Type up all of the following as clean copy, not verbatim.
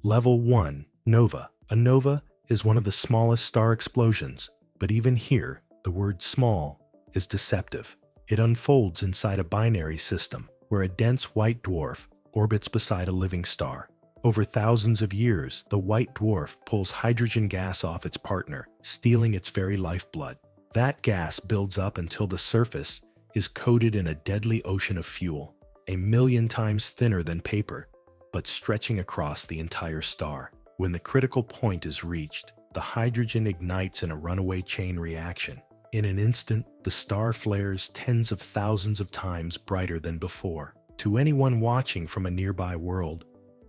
Level 1. Nova. A nova is one of the smallest star explosions, but even here, the word small is deceptive. It unfolds inside a binary system where a dense white dwarf orbits beside a living star. Over thousands of years, the white dwarf pulls hydrogen gas off its partner, stealing its very lifeblood. That gas builds up until the surface is coated in a deadly ocean of fuel, 1,000,000 times thinner than paper, but stretching across the entire star. When the critical point is reached, the hydrogen ignites in a runaway chain reaction. In an instant, the star flares tens of thousands of times brighter than before. To anyone watching from a nearby world,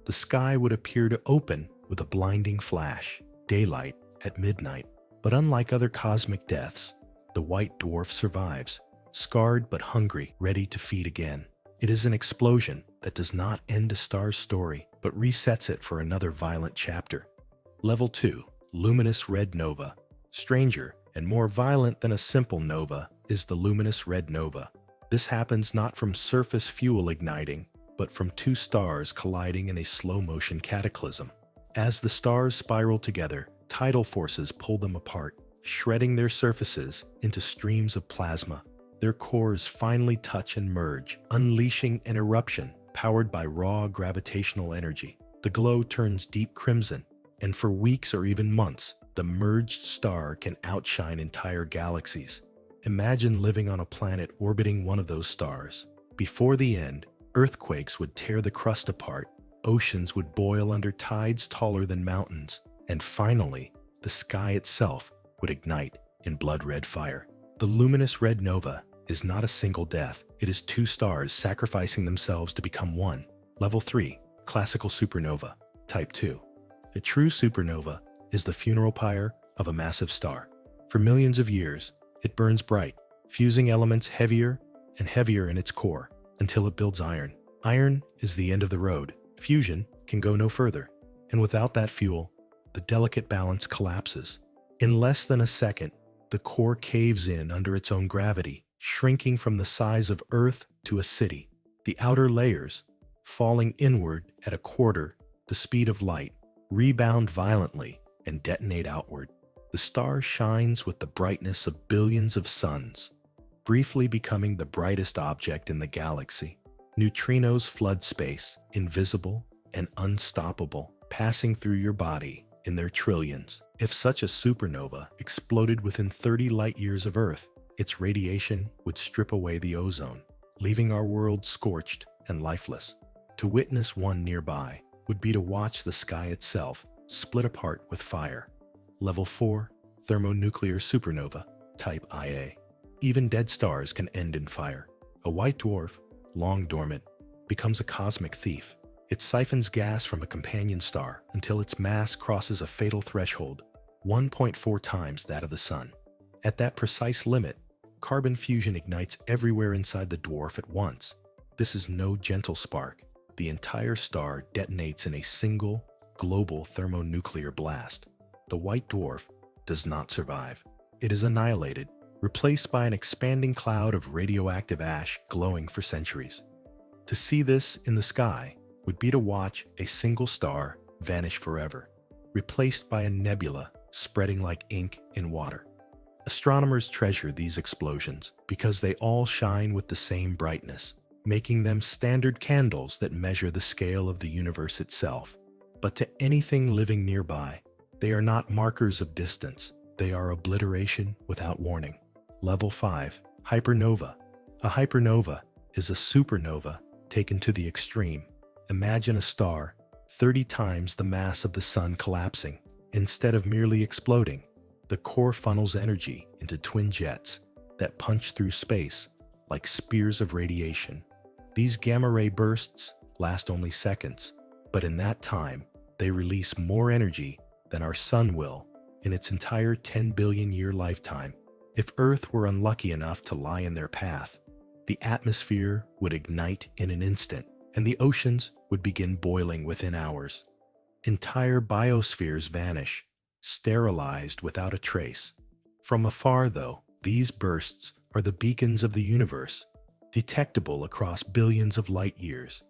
the sky would appear to open with a blinding flash, daylight at midnight. But unlike other cosmic deaths, the white dwarf survives, scarred but hungry, ready to feed again. It is an explosion that does not end a star's story, but resets it for another violent chapter. Level 2. Luminous Red Nova. Stranger and more violent than a simple nova is the luminous red nova. This happens not from surface fuel igniting, but from two stars colliding in a slow-motion cataclysm. As the stars spiral together, tidal forces pull them apart, shredding their surfaces into streams of plasma. Their cores finally touch and merge, unleashing an eruption powered by raw gravitational energy. The glow turns deep crimson, and for weeks or even months, the merged star can outshine entire galaxies. Imagine living on a planet orbiting one of those stars. Before the end, earthquakes would tear the crust apart, oceans would boil under tides taller than mountains, and finally, the sky itself would ignite in blood-red fire. The luminous red nova is not a single death. It is two stars sacrificing themselves to become one. Level 3. Classical Supernova. Type 2. A true supernova is the funeral pyre of a massive star. For millions of years, it burns bright, fusing elements heavier and heavier in its core until it builds iron. Iron is the end of the road. Fusion can go no further, and without that fuel, the delicate balance collapses. In less than a second, the core caves in under its own gravity, shrinking from the size of Earth to a city. The outer layers, falling inward at a quarter the speed of light, rebound violently and detonate outward. The star shines with the brightness of billions of suns, briefly becoming the brightest object in the galaxy. Neutrinos flood space, invisible and unstoppable, passing through your body in their trillions. If such a supernova exploded within 30 light-years of Earth, its radiation would strip away the ozone, leaving our world scorched and lifeless. To witness one nearby would be to watch the sky itself split apart with fire. Level 4. Thermonuclear Supernova. Type Ia. Even dead stars can end in fire. A white dwarf, long dormant, becomes a cosmic thief. It siphons gas from a companion star until its mass crosses a fatal threshold, 1.4 times that of the Sun. At that precise limit, carbon fusion ignites everywhere inside the dwarf at once. This is no gentle spark. The entire star detonates in a single, global thermonuclear blast. The white dwarf does not survive. It is annihilated, replaced by an expanding cloud of radioactive ash glowing for centuries. To see this in the sky would be to watch a single star vanish forever, replaced by a nebula spreading like ink in water. Astronomers treasure these explosions because they all shine with the same brightness, making them standard candles that measure the scale of the universe itself. But to anything living nearby, they are not markers of distance. They are obliteration without warning. Level 5. Hypernova. A hypernova is a supernova taken to the extreme. Imagine a star 30 times the mass of the Sun collapsing. Instead of merely exploding, the core funnels energy into twin jets that punch through space like spears of radiation. These gamma-ray bursts last only seconds, but in that time, they release more energy than our Sun will in its entire 10 billion-year lifetime. If Earth were unlucky enough to lie in their path, the atmosphere would ignite in an instant, and the oceans would begin boiling within hours. Entire biospheres vanish, sterilized without a trace. From afar, though, these bursts are the beacons of the universe, detectable across billions of light years.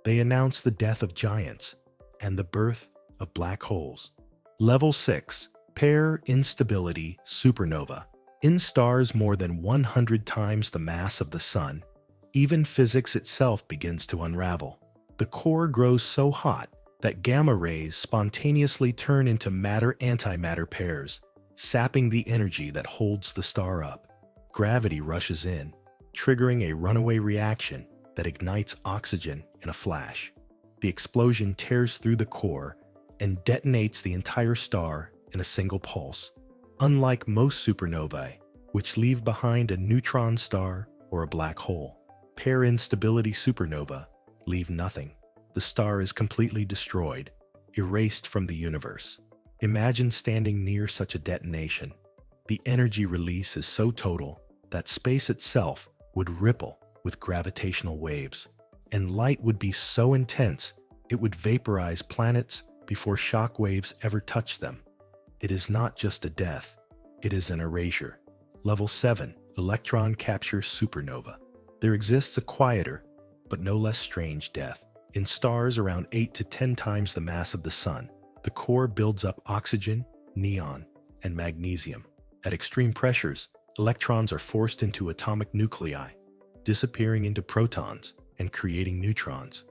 They announce the death of giants and the birth of black holes. Level 6. Pair Instability Supernova. In stars more than 100 times the mass of the Sun, even physics itself begins to unravel. The core grows so hot that gamma rays spontaneously turn into matter-antimatter pairs, sapping the energy that holds the star up. Gravity rushes in, triggering a runaway reaction that ignites oxygen in a flash. The explosion tears through the core and detonates the entire star in a single pulse. Unlike most supernovae, which leave behind a neutron star or a black hole, pair instability supernova leave nothing. The star is completely destroyed, erased from the universe. Imagine standing near such a detonation. The energy release is so total that space itself would ripple with gravitational waves, and light would be so intense it would vaporize planets before shock waves ever touch them. It is not just a death, it is an erasure. Level 7. Electron Capture Supernova. There exists a quieter, but no less strange death. In stars around 8 to 10 times the mass of the Sun, the core builds up oxygen, neon, and magnesium. At extreme pressures, electrons are forced into atomic nuclei, disappearing into protons and creating neutrons.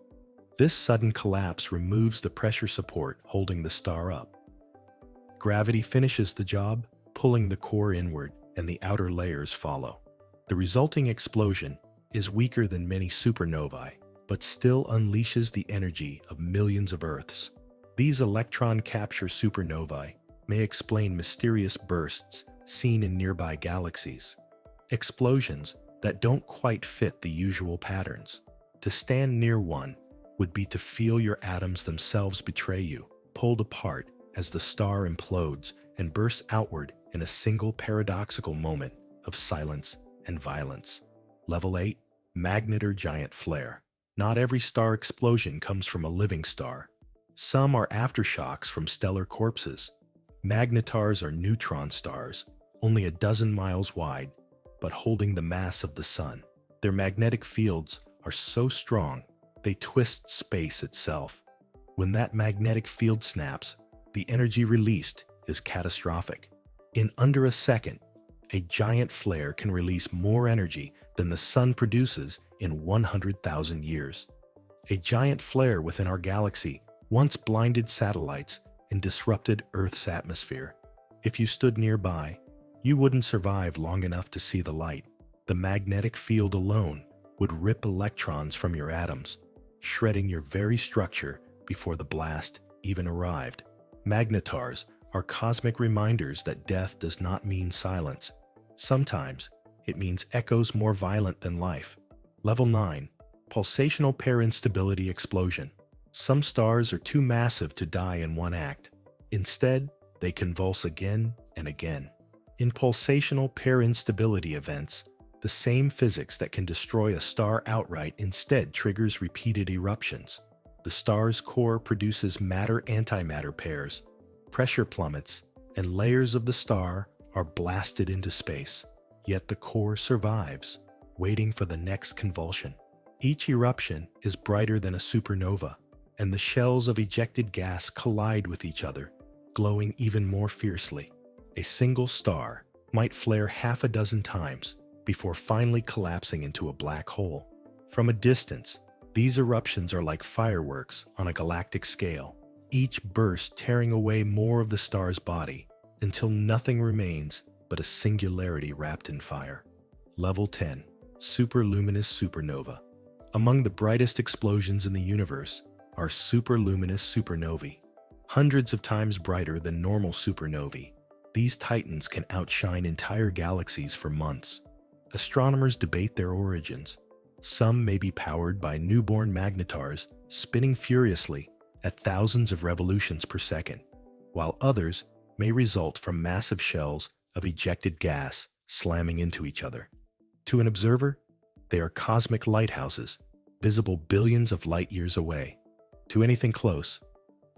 This sudden collapse removes the pressure support holding the star up. Gravity finishes the job, pulling the core inward, and the outer layers follow. The resulting explosion is weaker than many supernovae, but still unleashes the energy of millions of Earths. These electron capture supernovae may explain mysterious bursts seen in nearby galaxies, explosions that don't quite fit the usual patterns. To stand near one would be to feel your atoms themselves betray you, pulled apart as the star implodes and bursts outward in a single paradoxical moment of silence and violence. Level 8. Magnetar Giant Flare. Not every star explosion comes from a living star. Some are aftershocks from stellar corpses. Magnetars are neutron stars, only a dozen miles wide, but holding the mass of the Sun. Their magnetic fields are so strong, they twist space itself. When that magnetic field snaps, the energy released is catastrophic. In under a second, a giant flare can release more energy than the Sun produces in 100,000 years. A giant flare within our galaxy once blinded satellites and disrupted Earth's atmosphere. If you stood nearby, you wouldn't survive long enough to see the light. The magnetic field alone would rip electrons from your atoms, shredding your very structure before the blast even arrived. Magnetars are cosmic reminders that death does not mean silence. Sometimes it means echoes more violent than life. Level 9. Pulsational Pair Instability Explosion. Some stars are too massive to die in one act. Instead, they convulse again and again. In pulsational pair instability events, the same physics that can destroy a star outright instead triggers repeated eruptions. The star's core produces matter-antimatter pairs, pressure plummets, and layers of the star are blasted into space. Yet the core survives, waiting for the next convulsion. Each eruption is brighter than a supernova, and the shells of ejected gas collide with each other, glowing even more fiercely. A single star might flare half a dozen times before finally collapsing into a black hole. From a distance, these eruptions are like fireworks on a galactic scale, each burst tearing away more of the star's body until nothing remains but a singularity wrapped in fire. Level 10. Superluminous Supernova. Among the brightest explosions in the universe are superluminous supernovae. Hundreds of times brighter than normal supernovae, these titans can outshine entire galaxies for months. Astronomers debate their origins. Some may be powered by newborn magnetars spinning furiously at thousands of revolutions per second, while others may result from massive shells of ejected gas slamming into each other. To an observer, they are cosmic lighthouses, visible billions of light years away. To anything close,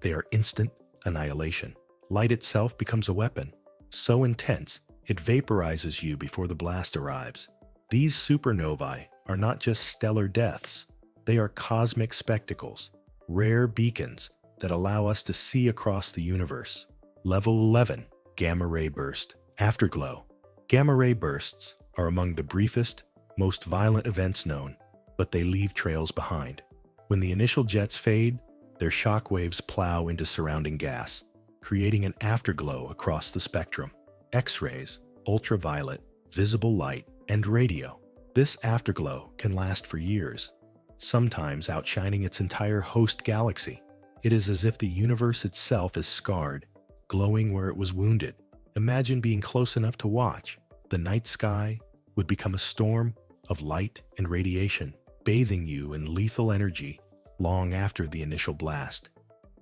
they are instant annihilation. Light itself becomes a weapon, so intense it vaporizes you before the blast arrives. These supernovae are not just stellar deaths, they are cosmic spectacles, rare beacons that allow us to see across the universe. Level 11. Gamma Ray Burst. Afterglow. Gamma ray bursts are among the briefest, most violent events known, but they leave trails behind. When the initial jets fade, their shock waves plow into surrounding gas, creating an afterglow across the spectrum. X-rays, ultraviolet, visible light, and radio. This afterglow can last for years, sometimes outshining its entire host galaxy. It is as if the universe itself is scarred, glowing where it was wounded. Imagine being close enough to watch. The night sky would become a storm of light and radiation, bathing you in lethal energy long after the initial blast.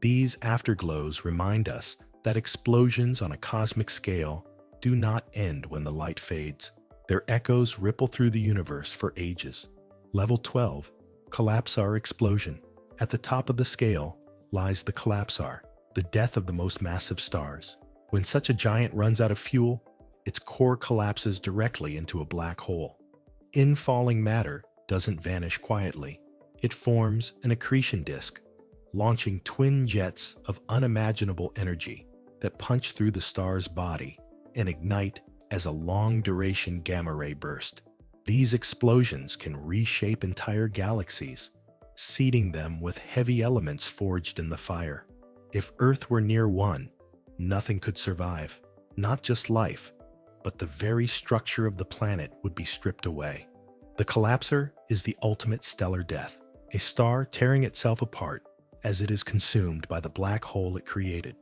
These afterglows remind us that explosions on a cosmic scale do not end when the light fades. Their echoes ripple through the universe for ages. Level 12. Collapsar Explosion. At the top of the scale lies the collapsar, the death of the most massive stars. When such a giant runs out of fuel, its core collapses directly into a black hole. Infalling matter doesn't vanish quietly. It forms an accretion disk, launching twin jets of unimaginable energy that punch through the star's body and ignite as a long-duration gamma-ray burst. These explosions can reshape entire galaxies, seeding them with heavy elements forged in the fire. If Earth were near one, nothing could survive. Not just life, but the very structure of the planet would be stripped away. The collapsar is the ultimate stellar death, a star tearing itself apart as it is consumed by the black hole it created.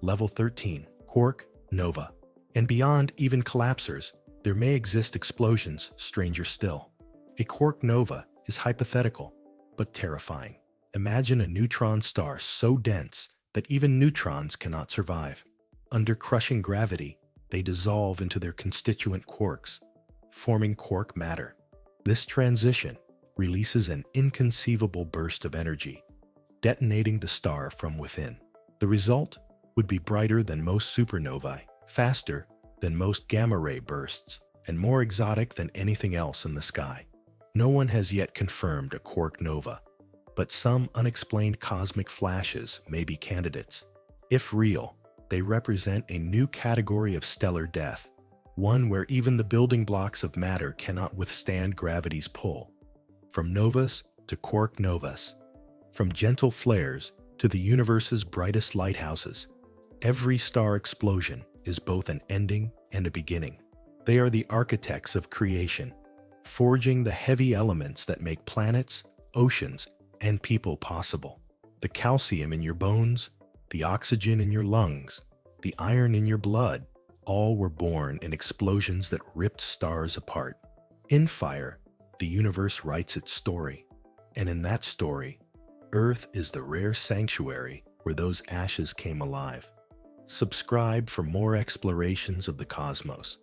Level 13. Quark Nova. And beyond even collapsars, there may exist explosions stranger still. A quark nova is hypothetical, but terrifying. Imagine a neutron star so dense that even neutrons cannot survive. Under crushing gravity, they dissolve into their constituent quarks, forming quark matter. This transition releases an inconceivable burst of energy, detonating the star from within. The result would be brighter than most supernovae, faster than most gamma-ray bursts, and more exotic than anything else in the sky. No one has yet confirmed a quark nova, but some unexplained cosmic flashes may be candidates. If real, they represent a new category of stellar death, one where even the building blocks of matter cannot withstand gravity's pull. From novas to quark novas, from gentle flares to the universe's brightest lighthouses, every star explosion is both an ending and a beginning. They are the architects of creation, forging the heavy elements that make planets, oceans, and people possible. The calcium in your bones, the oxygen in your lungs, the iron in your blood, all were born in explosions that ripped stars apart. In fire, the universe writes its story, and in that story, Earth is the rare sanctuary where those ashes came alive. Subscribe for more explorations of the cosmos.